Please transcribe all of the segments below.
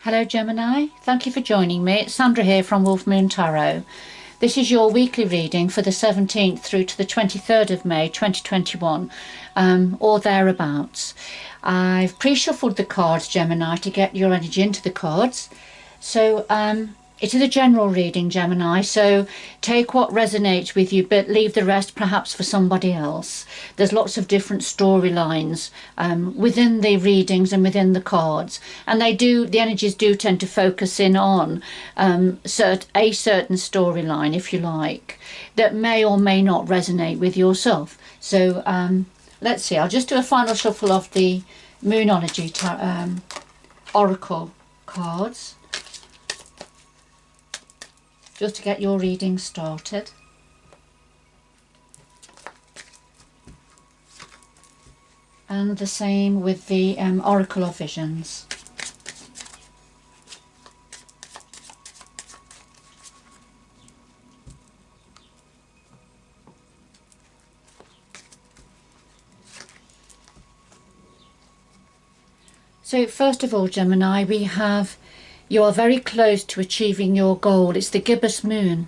Hello Gemini, thank you for joining me. It's Sandra here from Wolf Moon Tarot. This is your weekly reading for the 17th through to the 23rd of May 2021, or thereabouts. I've pre-shuffled the cards, Gemini, to get your energy into the cards. So it is a general reading, Gemini, so take what resonates with you, but leave the rest perhaps for somebody else. There's lots of different storylines within the readings and within the cards, and the energies do tend to focus in on a certain storyline, if you like, that may or may not resonate with yourself. So let's see, I'll just do a final shuffle of the Moonology Oracle cards, just to get your reading started. And the same with the Oracle of Visions. So first of all, Gemini, we have you are very close to achieving your goal. It's the gibbous moon.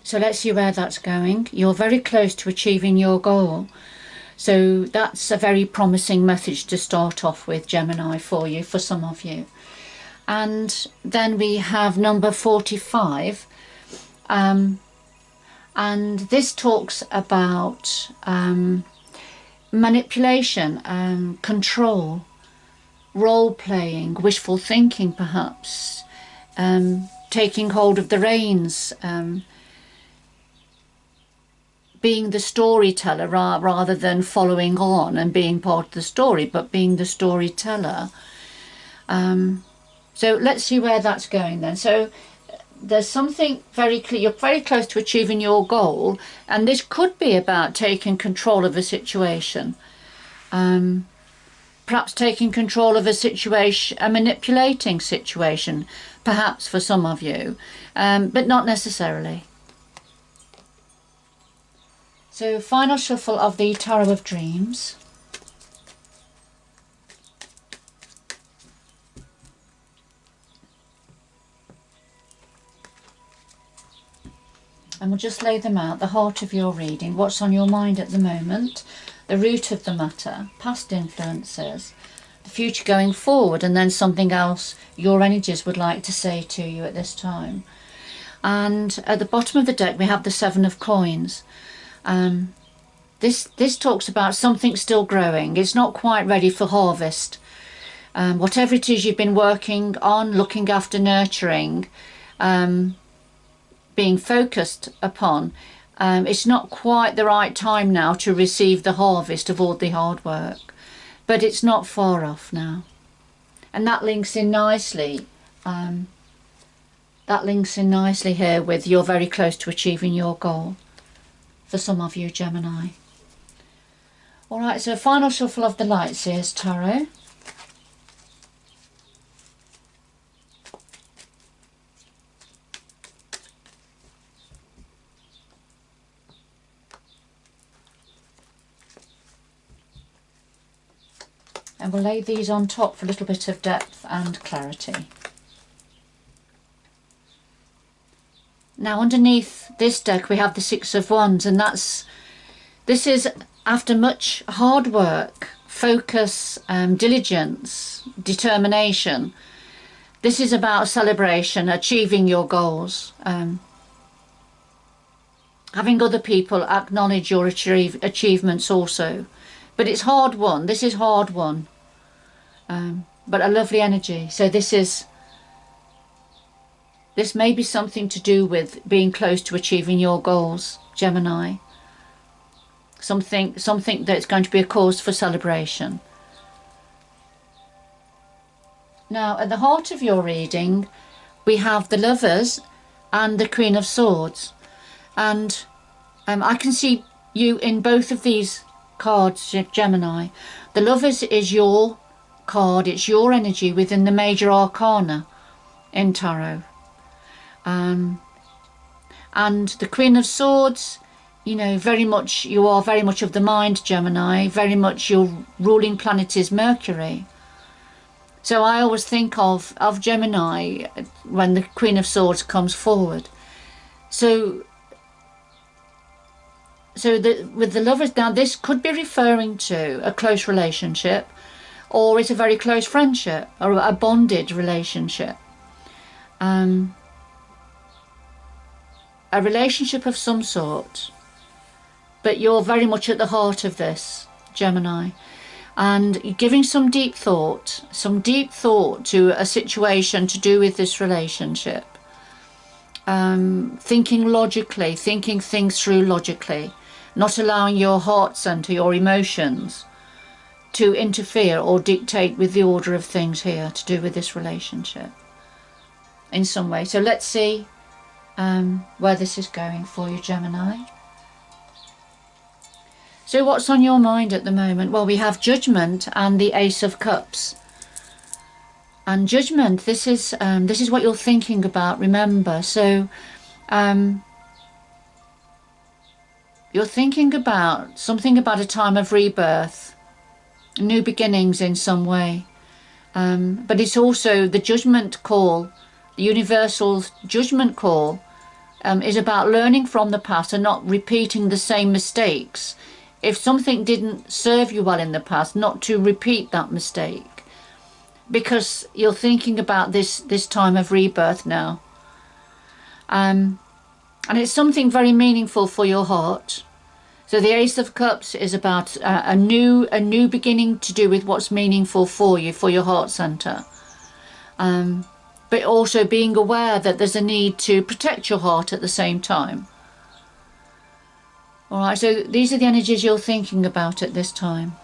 So let's see where that's going. You're very close to achieving your goal. So that's a very promising message to start off with, Gemini, for you, for some of you. And then we have number 45. And this talks about manipulation, control, role-playing, wishful thinking perhaps, taking hold of the reins, being the storyteller rather than following on and being part of the story, but being the storyteller. So let's see where that's going then. So there's something very clear. You're very close to achieving your goal, and this could be about taking control of a situation. Perhaps taking control of a situation, a manipulating situation, perhaps for some of you, but not necessarily. So final shuffle of the Tarot of Dreams. And we'll just lay them out, the heart of your reading, what's on your mind at the moment, the root of the matter, past influences, the future going forward, and then something else your energies would like to say to you at this time. And at the bottom of the deck we have the Seven of Coins. This talks about something still growing. It's not quite ready for harvest. Whatever it is you've been working on, looking after, nurturing, being focused upon, it's not quite the right time now to receive the harvest of all the hard work, but it's not far off now. And that links in nicely. Here with you're very close to achieving your goal for some of you, Gemini. All right, so final shuffle of the Lightseers Tarot. And we'll lay these on top for a little bit of depth and clarity. Now underneath this deck we have the Six of Wands, and this is after much hard work, focus, diligence, determination. This is about celebration, achieving your goals, having other people acknowledge your achievements also. But it's hard won. This is hard won. But a lovely energy. So this may be something to do with being close to achieving your goals, Gemini. Something that's going to be a cause for celebration. Now, at the heart of your reading, we have the Lovers and the Queen of Swords. And I can see you in both of these cards, Gemini. The Lovers is your card, it's your energy within the major arcana in tarot, and the Queen of Swords, you know, you are very much of the mind, Gemini. Very much your ruling planet is Mercury, So I always think of Gemini when the Queen of Swords comes forward. So with the Lovers, now this could be referring to a close relationship, or it's a very close friendship, or a bonded relationship. A relationship of some sort. But you're very much at the heart of this, Gemini. And you're giving some deep thought to a situation to do with this relationship. Thinking logically, thinking things through logically, not allowing your heart center, your emotions, to interfere or dictate with the order of things here to do with this relationship in some way. So let's see where this is going for you, Gemini. So what's on your mind at the moment? Well, we have Judgment and the Ace of Cups. And Judgment, this is what you're thinking about, remember. So you're thinking about something about a time of rebirth, new beginnings in some way. But it's also the judgment call, the universal judgment call is about learning from the past and not repeating the same mistakes. If something didn't serve you well in the past, not to repeat that mistake, because you're thinking about this time of rebirth now. And it's something very meaningful for your heart. So the Ace of Cups is about a new beginning to do with what's meaningful for you, for your heart center. But also being aware that there's a need to protect your heart at the same time. All right, so these are the energies you're thinking about at this time,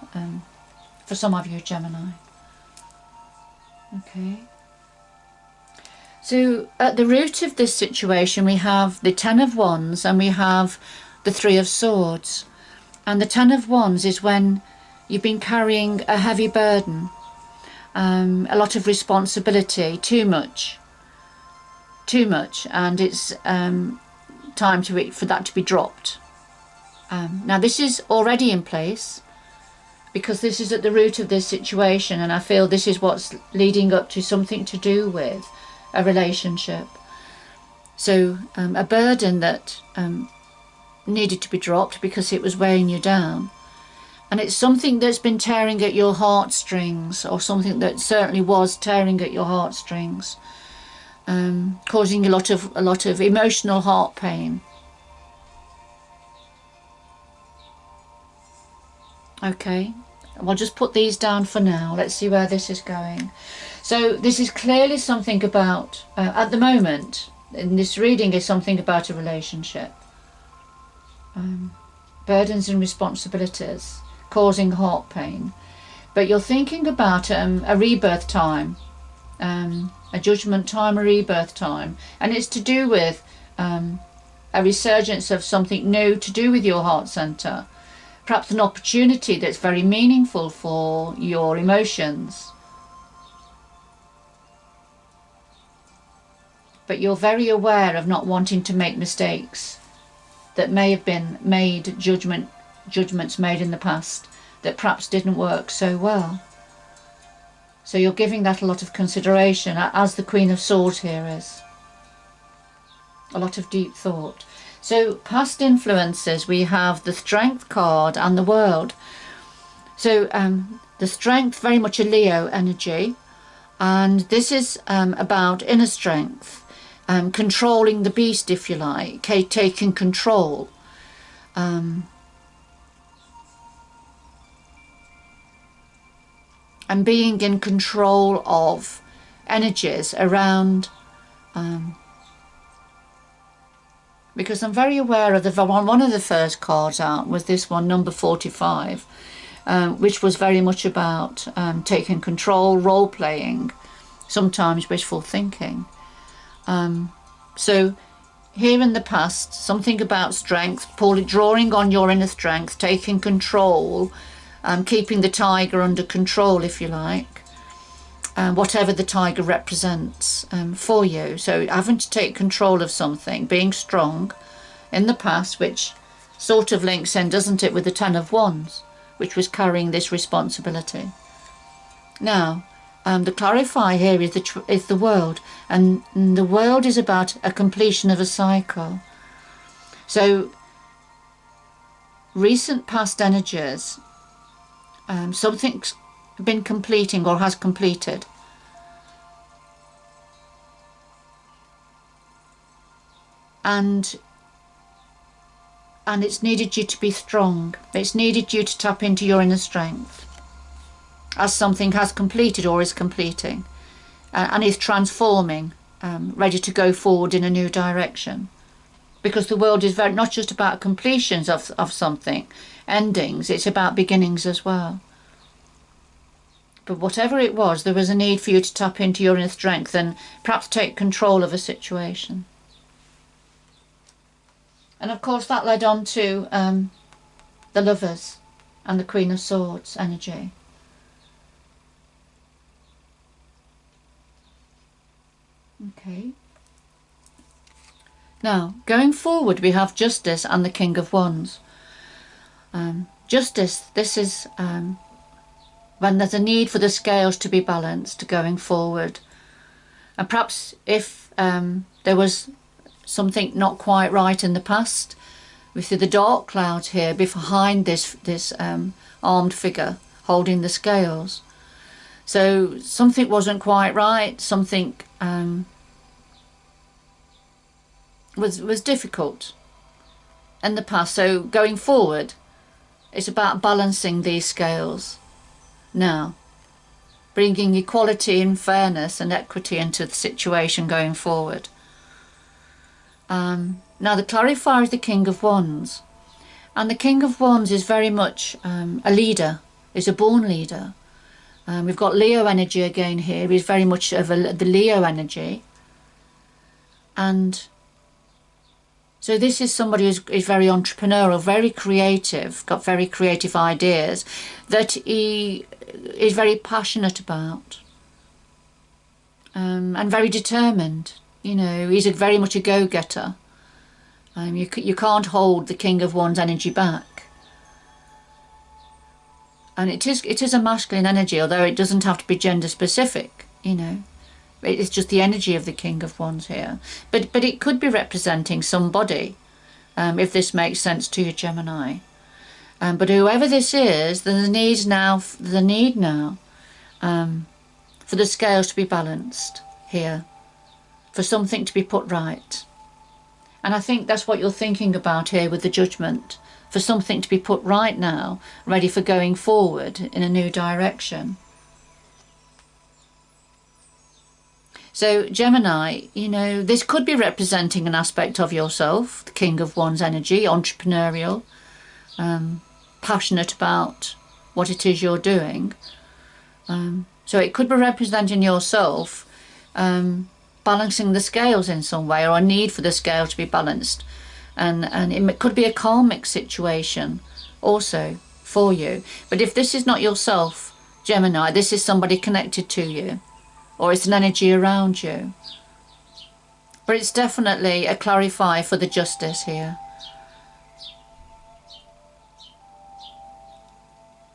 for some of you, Gemini. Okay. So at the root of this situation, we have the Ten of Wands and we have the Three of Swords. And the Ten of Wands is when you've been carrying a heavy burden, a lot of responsibility, too much, and it's time for that to be dropped. Now this is already in place because this is at the root of this situation, and I feel this is what's leading up to something to do with a relationship. So a burden that needed to be dropped because it was weighing you down, and it's something that's been tearing at your heartstrings, or something that certainly was tearing at your heartstrings, causing a lot of emotional heart pain. Okay, we'll just put these down for now. Let's see where this is going. So this is clearly something about, at the moment, in this reading, is something about a relationship. Burdens and responsibilities causing heart pain. But you're thinking about a rebirth time, a judgment time, a rebirth time. And it's to do with a resurgence of something new to do with your heart center. Perhaps an opportunity that's very meaningful for your emotions. But you're very aware of not wanting to make mistakes that may have been made, judgments made in the past that perhaps didn't work so well. So you're giving that a lot of consideration, as the Queen of Swords here is. A lot of deep thought. So past influences, we have the Strength card and the World. So the Strength, very much a Leo energy, and this is about inner strength, controlling the beast, if you like, taking control. And being in control of energies around, because I'm very aware of one of the first cards out was this one, number 45, which was very much about taking control, role-playing, sometimes wishful thinking. So here in the past, something about strength, drawing on your inner strength, taking control, keeping the tiger under control, if you like, whatever the tiger represents for you. So having to take control of something, being strong in the past, which sort of links in, doesn't it, with the Ten of Wands, which was carrying this responsibility. Now, The clarifier here is the world, and the world is about a completion of a cycle. So recent past energies, something's been completing or has completed. And it's needed you to be strong. It's needed you to tap into your inner strength as something has completed or is completing and is transforming, ready to go forward in a new direction. Because the world is not just about completions of something, endings, it's about beginnings as well. But whatever it was, there was a need for you to tap into your inner strength and perhaps take control of a situation. And of course that led on to the Lovers and the Queen of Swords energy. Okay. Now, going forward, we have Justice and the King of Wands. Justice, this is when there's a need for the scales to be balanced going forward. And perhaps if there was something not quite right in the past, we see the dark cloud here behind this armed figure holding the scales. So something wasn't quite right, something was difficult in the past. So going forward, it's about balancing these scales now, bringing equality and fairness and equity into the situation going forward. Now the clarifier is the King of Wands, and the King of Wands is very much a leader, is a born leader. We've got Leo energy again here. He's very much of the Leo energy, and so this is somebody who's very entrepreneurial, very creative, got very creative ideas that he is very passionate about, and very determined. You know, he's very much a go-getter. You can't hold the King of Wands energy back. And it is a masculine energy, although it doesn't have to be gender specific, you know. It's just the energy of the King of Wands here. But it could be representing somebody, if this makes sense to you, Gemini. But whoever this is, there's a need now for the scales to be balanced here, for something to be put right. And I think that's what you're thinking about here with the Judgment, for something to be put right now, ready for going forward in a new direction. So Gemini, you know, this could be representing an aspect of yourself, the King of Wands energy, entrepreneurial, passionate about what it is you're doing. So it could be representing yourself balancing the scales in some way, or a need for the scale to be balanced. And it could be a karmic situation also for you. But if this is not yourself, Gemini, this is somebody connected to you, or it's an energy around you. But it's definitely a clarifier for the Justice here.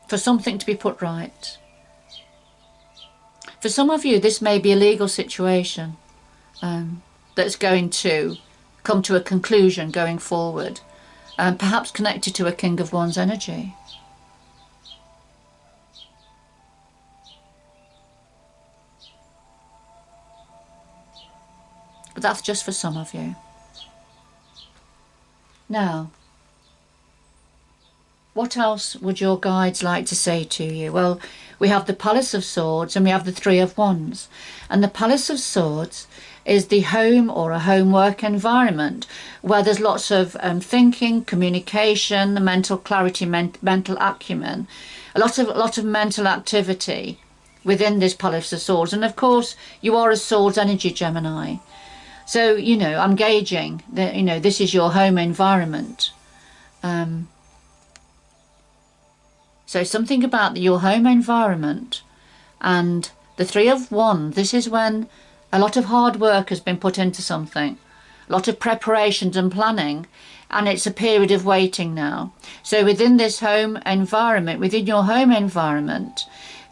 For something to be put right. For some of you, this may be a legal situation that's going to come to a conclusion going forward, perhaps connected to a King of Wands energy. But that's just for some of you. Now, what else would your guides like to say to you? Well, we have the Palace of Swords and we have the Three of Wands. And the Palace of Swords is the home or a homework environment where there's lots of thinking, communication, mental clarity, mental acumen, a lot of mental activity within this Palace of Swords. And of course, you are a Swords energy, Gemini. So, you know, I'm gauging that, you know, this is your home environment. So something about your home environment. And the Three of Wands, this is when a lot of hard work has been put into something, a lot of preparations and planning, and it's a period of waiting now. So within this home environment, within your home environment,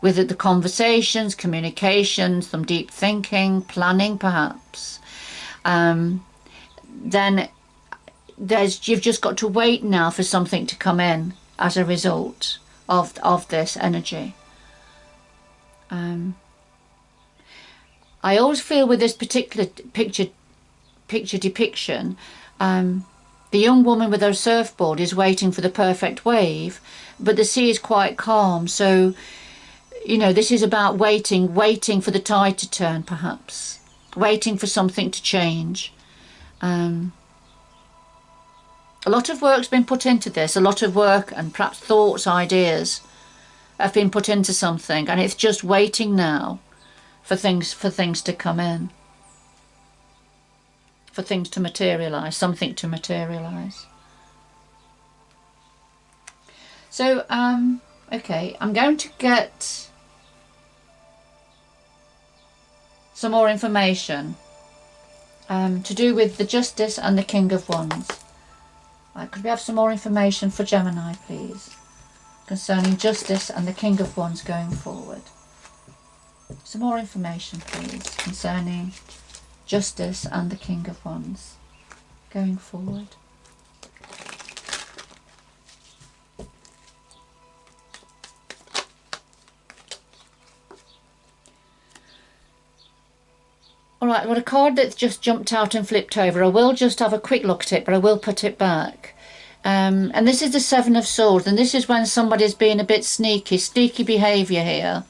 with the conversations, communications, some deep thinking, planning perhaps, then you've just got to wait now for something to come in as a result of this energy. I always feel with this particular picture depiction, the young woman with her surfboard is waiting for the perfect wave, but the sea is quite calm. So, you know, this is about waiting for the tide to turn, perhaps, waiting for something to change. A lot of work's been put into this, a lot of work and perhaps thoughts, ideas have been put into something, and it's just waiting now for things to come in, for things to materialize, something to materialize. So, okay, I'm going to get some more information to do with the Justice and the King of Wands. Right, could we have some more information for Gemini, please, concerning Justice and the King of Wands going forward? Some more information, please, concerning Justice and the King of Wands going forward. Alright, well, a card that's just jumped out and flipped over, I will just have a quick look at it, but I will put it back. And this is the Seven of Swords, and this is when somebody's being a bit sneaky behaviour here.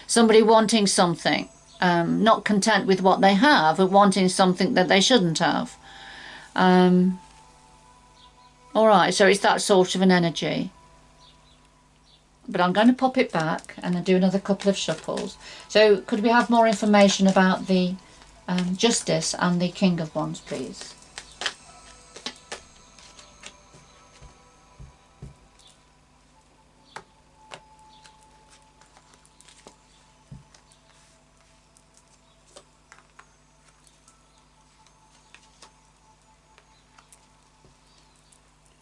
Somebody wanting something, not content with what they have, but wanting something that they shouldn't have. Alright, so it's that sort of an energy. But I'm going to pop it back and then do another couple of shuffles. So could we have more information about the Justice and the King of Wands, please?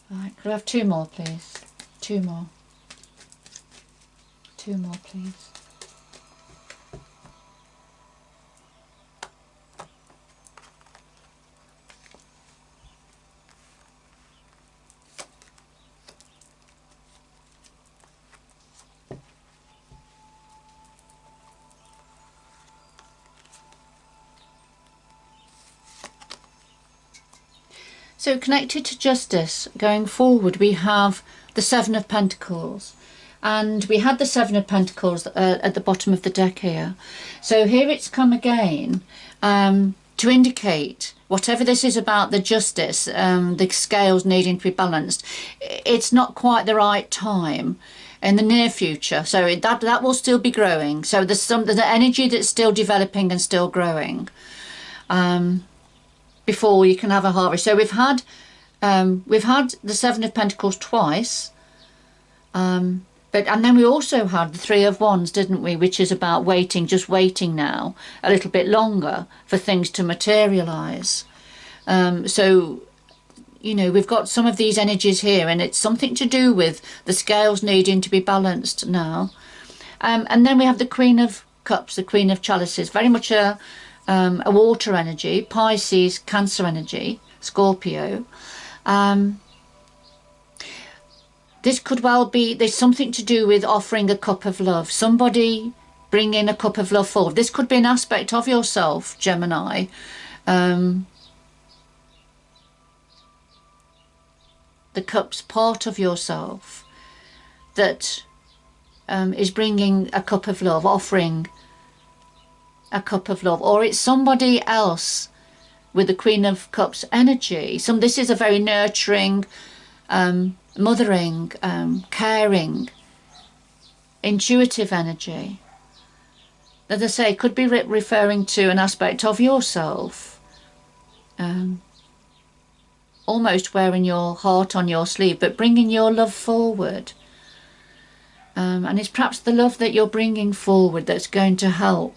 Right, could I have two more, please? Two more. Two more, please. So connected to Justice going forward, we have the Seven of Pentacles, and we had the Seven of Pentacles at the bottom of the deck here. So here it's come again to indicate whatever this is about the Justice, the scales needing to be balanced, it's not quite the right time in the near future. So that will still be growing. So there's the energy that's still developing and still growing. Before you can have a harvest. So we've had the Seven of Pentacles twice, and then we also had the Three of Wands, didn't we? Which is about waiting, just waiting now a little bit longer for things to materialize. So you know, we've got some of these energies here, and it's something to do with the scales needing to be balanced now. And then we have the Queen of Cups, the Queen of Chalices, very much a water energy, Pisces, Cancer energy, Scorpio. This could well be, there's something to do with offering a cup of love, somebody bringing a cup of love forward. This could be an aspect of yourself, Gemini. The cup's part of yourself that is bringing a cup of love, offering a cup of love, or it's somebody else with the Queen of Cups energy. This is a very nurturing, mothering, caring, intuitive energy. As I say, could be referring to an aspect of yourself, almost wearing your heart on your sleeve, but bringing your love forward. And it's perhaps the love that you're bringing forward that's going to help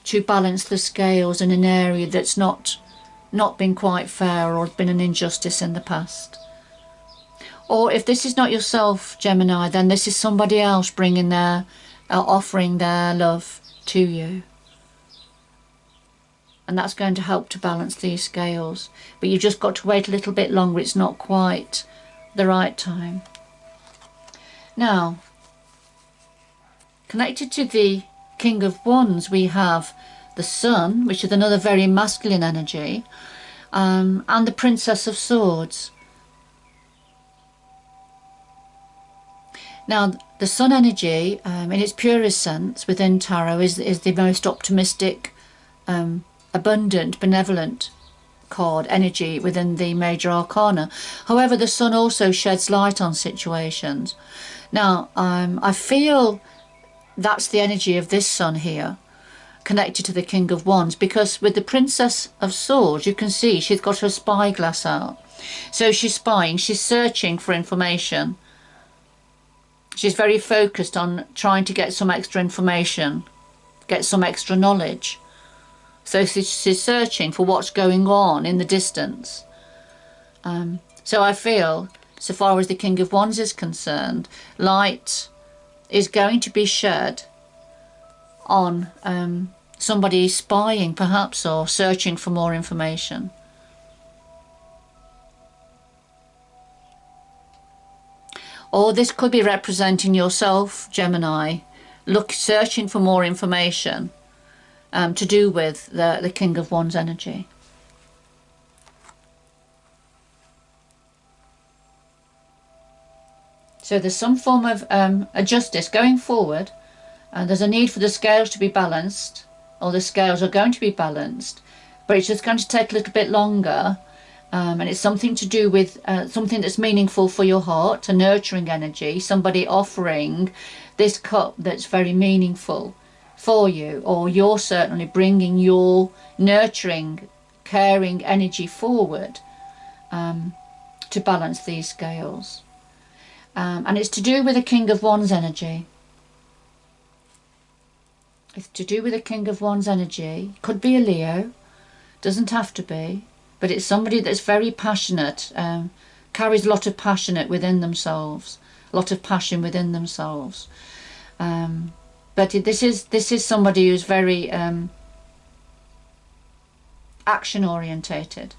to balance the scales in an area that's not been quite fair or been an injustice in the past. Or if this is not yourself, Gemini, then this is somebody else bringing their are offering their love to you. And that's going to help to balance these scales. But you've just got to wait a little bit longer. It's not quite the right time. Now, connected to the King of Wands, we have the Sun, which is another very masculine energy, and the Princess of Swords. Now, the Sun energy, in its purest sense within Tarot, is the most optimistic, abundant, benevolent card energy within the major arcana. However, the Sun also sheds light on situations. Now, I feel that's the energy of this Sun here, connected to the King of Wands, because with the Princess of Swords, you can see she's got her spyglass out. So she's spying, she's searching for information. She's very focused on trying to get some extra information, get some extra knowledge. So she's searching for what's going on in the distance. So I feel, so far as the King of Wands is concerned, light is going to be shed on somebody spying perhaps, or searching for more information. Or this could be representing yourself, Gemini, searching for more information to do with the King of Wands energy. So there's some form of a justice going forward, and there's a need for the scales to be balanced, or the scales are going to be balanced, but it's just going to take a little bit longer. And it's something to do with something that's meaningful for your heart, a nurturing energy, somebody offering this cup that's very meaningful for you, or you're certainly bringing your nurturing, caring energy forward to balance these scales. And it's to do with the King of Wands energy. It's to do with the King of Wands energy. Could be a Leo, doesn't have to be. But it's somebody that's very passionate, carries a lot of passion within themselves, a lot of passion within themselves. But this is somebody who's very action orientated.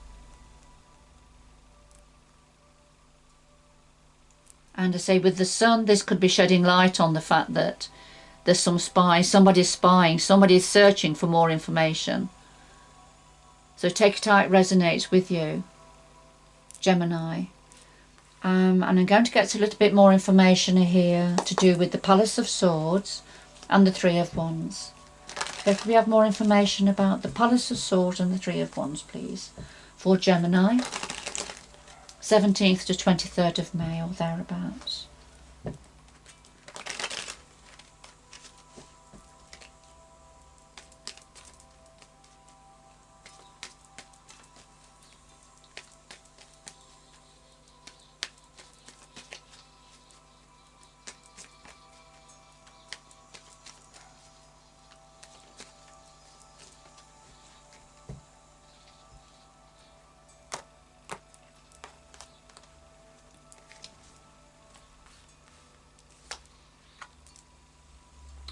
And I say with the Sun, this could be shedding light on the fact that there's some somebody's spying, somebody's searching for more information. So take it how it resonates with you, Gemini. And I'm going to get a little bit more information here to do with the Palace of Swords and the Three of Wands. So if we have more information about the Palace of Swords and the Three of Wands, please, for Gemini, 17th to 23rd of May or thereabouts.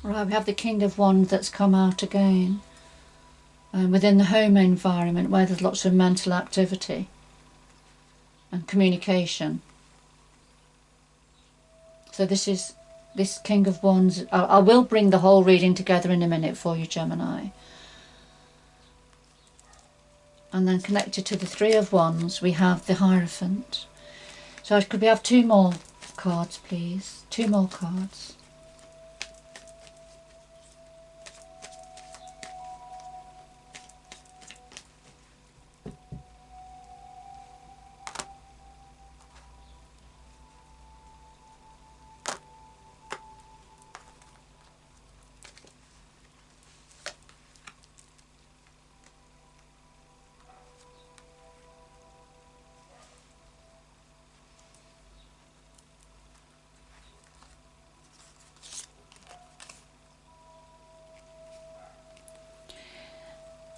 Right, we have the King of Wands that's come out again. Within the home environment where there's lots of mental activity and communication. So this King of Wands, I will bring the whole reading together in a minute for you, Gemini. And then connected to the Three of Wands, we have the Hierophant. So could we have two more cards, please? Two more cards.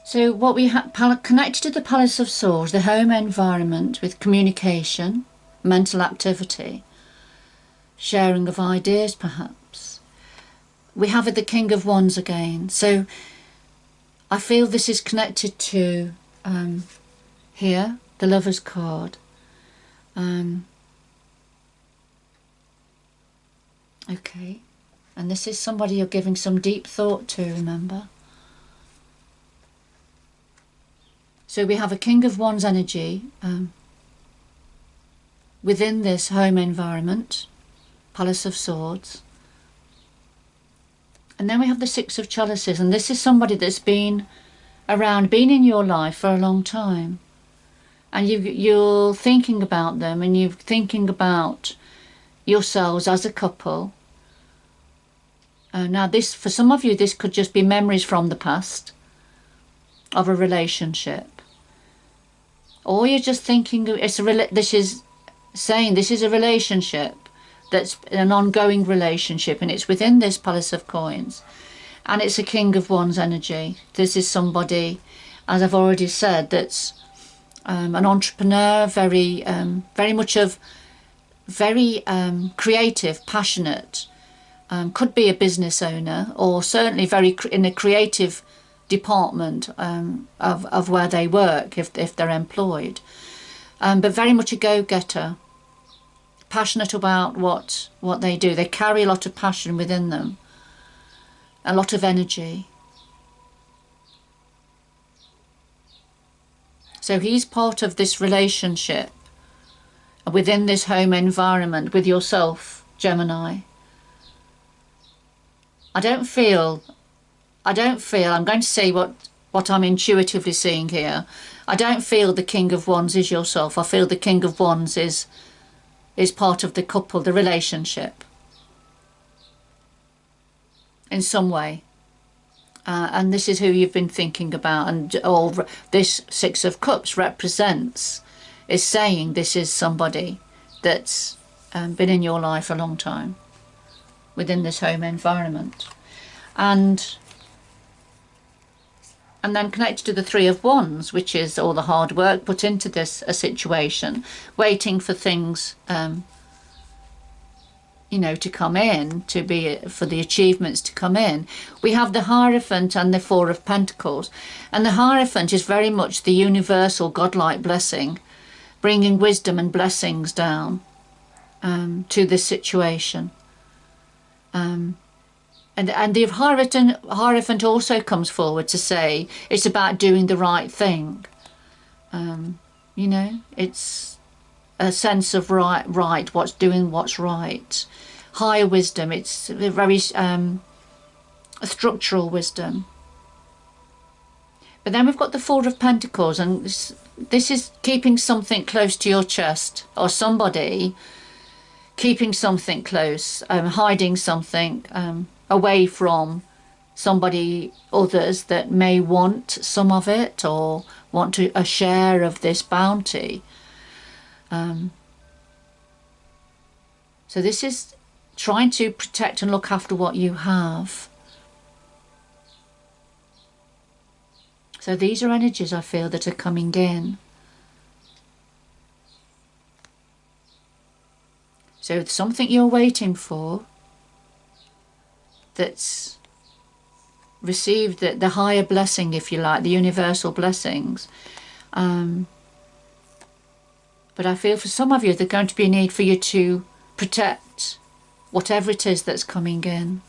So what we have connected to the Palace of Swords, the home environment with communication, mental activity, sharing of ideas perhaps. we have the King of Wands again. So I feel this is connected to here, the Lover's card. Okay, and this is somebody you're giving some deep thought to, remember. So we have a King of Wands energy within this home environment, Palace of Swords. And then we have the Six of Chalices, and this is somebody that's been around, been in your life for a long time. And you're thinking about them, and you're thinking about yourselves as a couple. Now this, for some of you, this could just be memories from the past of a relationship. Or you're just thinking, this is saying this is a relationship that's an ongoing relationship, and it's within this Palace of Coins. And it's a King of Wands energy. This is somebody, as I've already said, that's an entrepreneur, very creative, passionate, could be a business owner, or certainly very in a creative department of where they work if they're employed, but very much a go-getter, passionate about what they do. They carry a lot of passion within them, a lot of energy. So he's part of this relationship within this home environment with yourself, Gemini. I don't feel, I'm going to say what I'm intuitively seeing here. I don't feel the King of Wands is yourself. I feel the King of Wands is part of the couple, the relationship, in some way. And this is who you've been thinking about, and all this Six of Cups represents, is saying this is somebody that's been in your life a long time within this home environment. And then connected to the Three of Wands, which is all the hard work put into this situation, waiting for things to come in, for the achievements to come in. We have the Hierophant and the Four of Pentacles, and the Hierophant is very much the universal godlike blessing, bringing wisdom and blessings down to this situation. And the Hierophant also comes forward to say it's about doing the right thing. It's a sense of right, what's right. Higher wisdom, it's a very structural wisdom. But then we've got the Four of Pentacles, and this is keeping something close to your chest, or somebody keeping something close, hiding something away from somebody, others that may want some of it or want a share of this bounty. So this is trying to protect and look after what you have. So these are energies I feel that are coming in. So it's something you're waiting for that's received the higher blessing, if you like, the universal blessings. But I feel for some of you there's going to be a need for you to protect whatever it is that's coming in.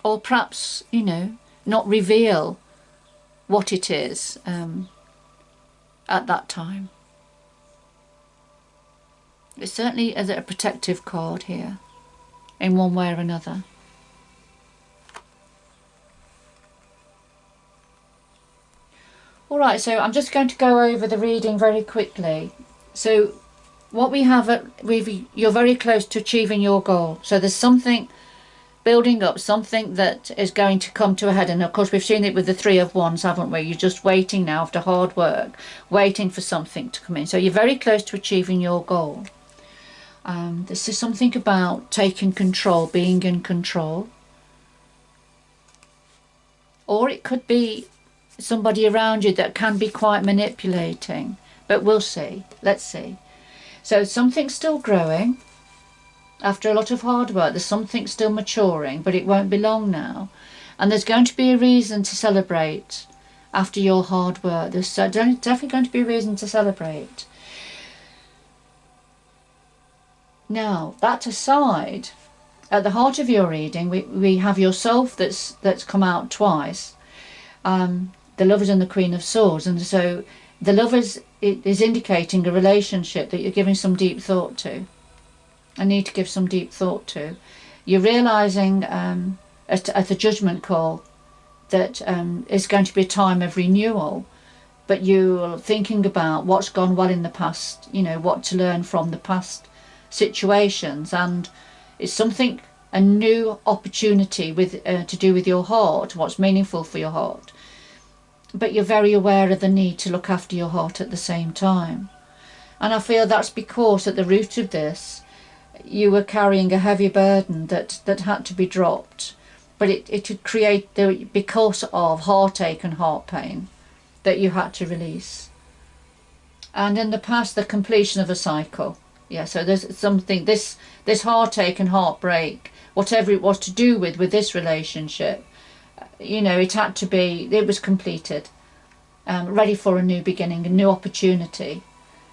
Or perhaps, not reveal what it is at that time. It's certainly a protective card here, in one way or another. Alright, so I'm just going to go over the reading very quickly. So what we have, you're very close to achieving your goal. So there's something building up, something that is going to come to a head. And of course we've seen it with the Three of Wands, haven't we? You're just waiting now after hard work, waiting for something to come in. So you're very close to achieving your goal. This is something about taking control, being in control. Or it could be somebody around you that can be quite manipulating. But we'll see. Let's see. So something's still growing. After a lot of hard work, there's something still maturing, but it won't be long now. And there's going to be a reason to celebrate after your hard work. There's definitely going to be a reason to celebrate. Now, that aside, at the heart of your reading, we have yourself that's come out twice. The Lovers and the Queen of Swords. And so the Lovers is indicating a relationship that you're giving some deep thought to. I need to give some deep thought to. You're realising at the judgment call that it's going to be a time of renewal, but you're thinking about what's gone well in the past, you know, what to learn from the past situations, and it's something, a new opportunity with to do with your heart, what's meaningful for your heart. But you're very aware of the need to look after your heart at the same time. And I feel that's because at the root of this, you were carrying a heavy burden that had to be dropped, but it would create, because of heartache and heart pain, that you had to release. And in the past, the completion of a cycle. Yeah, so there's something, this heartache and heartbreak, whatever it was to do with this relationship, you know, it had to be, it was completed, ready for a new beginning, a new opportunity,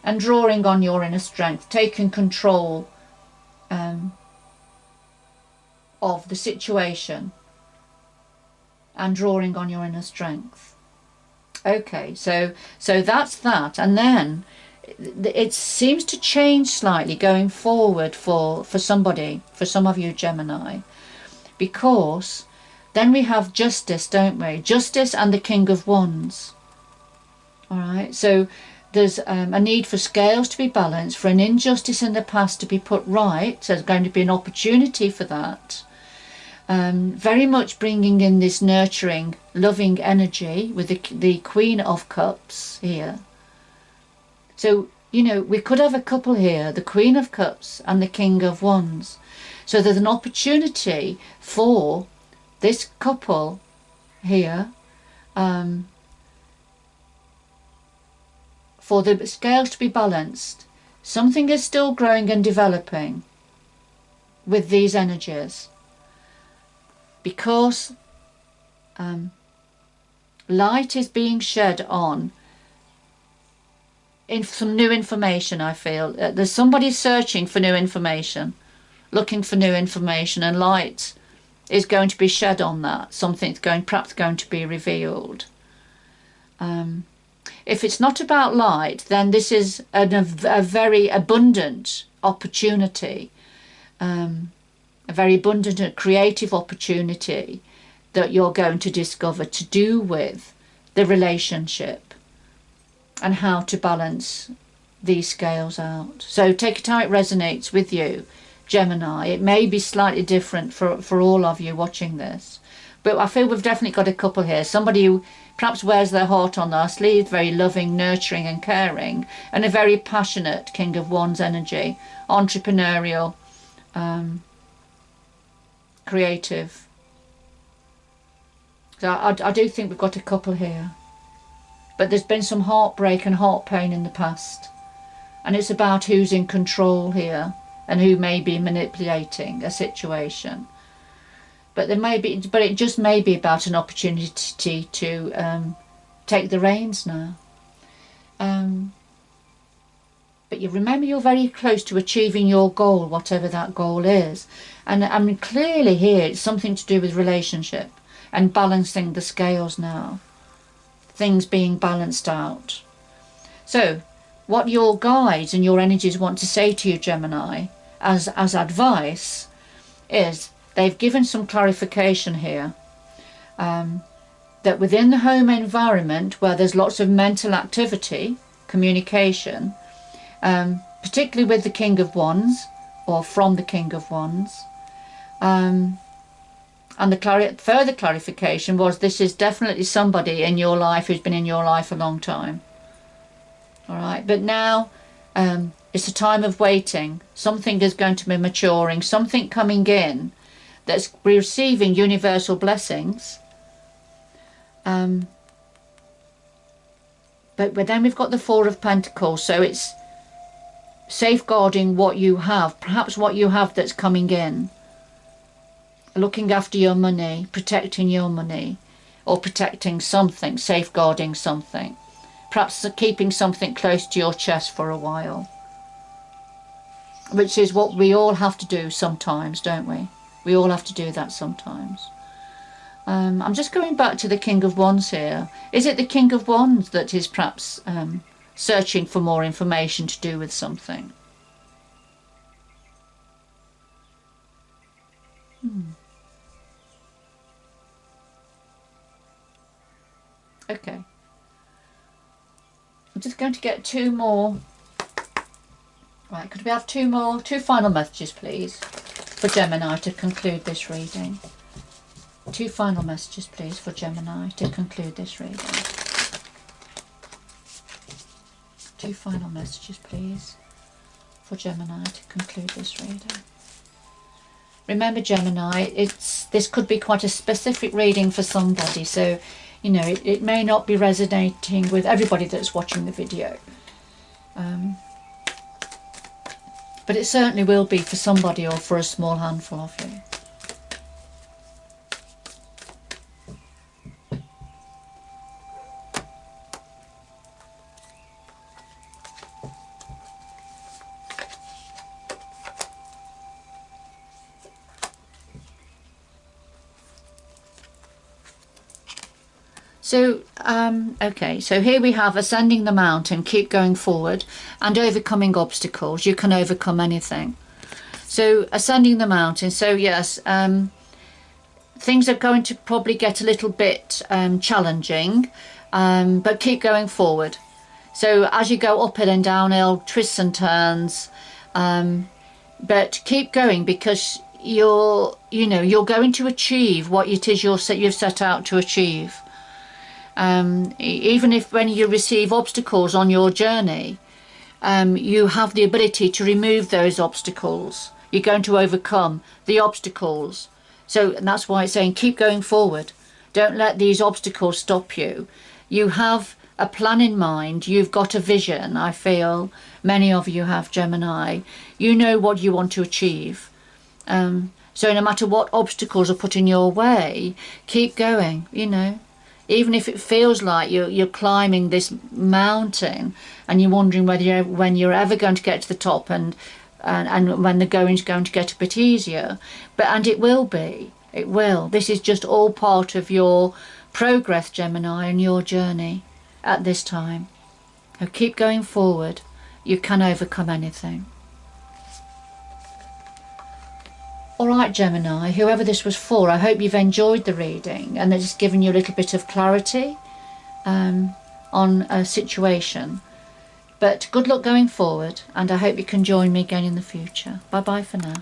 and drawing on your inner strength, taking control of the situation and drawing on your inner strength. Okay, so that's that. And then it seems to change slightly going forward for somebody, for some of you Gemini, because then we have justice, don't we? Justice and the King of Wands. All right, so there's a need for scales to be balanced, for an injustice in the past to be put right. So there's going to be an opportunity for that. Very much bringing in this nurturing, loving energy with the Queen of Cups here. So, you know, we could have a couple here, the Queen of Cups and the King of Wands. So there's an opportunity for this couple here, for the scales to be balanced. Something is still growing and developing with these energies, because light is being shed on some new information. I feel there's somebody searching for new information, looking for new information, and light is going to be shed on that. Something's perhaps going to be revealed. If it's not about light, then this is a very abundant opportunity, a very abundant creative opportunity that you're going to discover to do with the relationship and how to balance these scales out. So take it how it resonates with you, Gemini. It may be slightly different for all of you watching this, but I feel we've definitely got a couple here. Somebody who perhaps wears their heart on their sleeve, very loving, nurturing and caring, and a very passionate King of Wands energy, entrepreneurial, creative. So I do think we've got a couple here. But there's been some heartbreak and heart pain in the past. And it's about who's in control here and who may be manipulating a situation. But it just may be about an opportunity to take the reins now. But you remember, you're very close to achieving your goal, whatever that goal is. And I mean, clearly here it's something to do with relationship and balancing the scales now. Things being balanced out. So what your guides and your energies want to say to you, Gemini, as advice, is they've given some clarification here, that within the home environment where there's lots of mental activity, communication, particularly with the King of Wands or from the King of Wands, and the further clarification was this is definitely somebody in your life who's been in your life a long time. All right, but now it's a time of waiting. Something is going to be maturing, something coming in that's receiving universal blessings. But then we've got the Four of Pentacles, so it's safeguarding what you have, perhaps what you have that's coming in, looking after your money, protecting your money, or protecting something, safeguarding something, perhaps keeping something close to your chest for a while, which is what we all have to do sometimes, don't we? We all have to do that sometimes. I'm just going back to the King of Wands here. Is it the King of Wands that is perhaps searching for more information to do with something? Okay. I'm just going to get two more. Right, could we have two final messages, please, for Gemini to conclude this reading? Two final messages, please, for Gemini to conclude this reading. Two final messages, please, for Gemini to conclude this reading. Remember, Gemini, this could be quite a specific reading for somebody, so you know it may not be resonating with everybody that's watching the video, but it certainly will be for somebody, or for a small handful of you. So, okay, so here we have ascending the mountain, keep going forward, and overcoming obstacles. You can overcome anything. So, ascending the mountain. So, yes, things are going to probably get a little bit challenging, but keep going forward. So, as you go uphill and downhill, twists and turns, but keep going, because you're going to achieve what it is you've set out to achieve. Even if when you receive obstacles on your journey, you have the ability to remove those obstacles. You're going to overcome the obstacles. So that's why it's saying keep going forward. Don't let these obstacles stop you. You have a plan in mind. You've got a vision. I feel many of you have, Gemini. You know what you want to achieve. So no matter what obstacles are put in your way, keep going, Even if it feels like you're climbing this mountain and you're wondering when you're ever going to get to the top, and when the going's going to get a bit easier, and it will be. It will. This is just all part of your progress, Gemini, and your journey at this time. So keep going forward. You can overcome anything. Alright, Gemini, whoever this was for, I hope you've enjoyed the reading and it's given you a little bit of clarity on a situation. But good luck going forward, and I hope you can join me again in the future. Bye bye for now.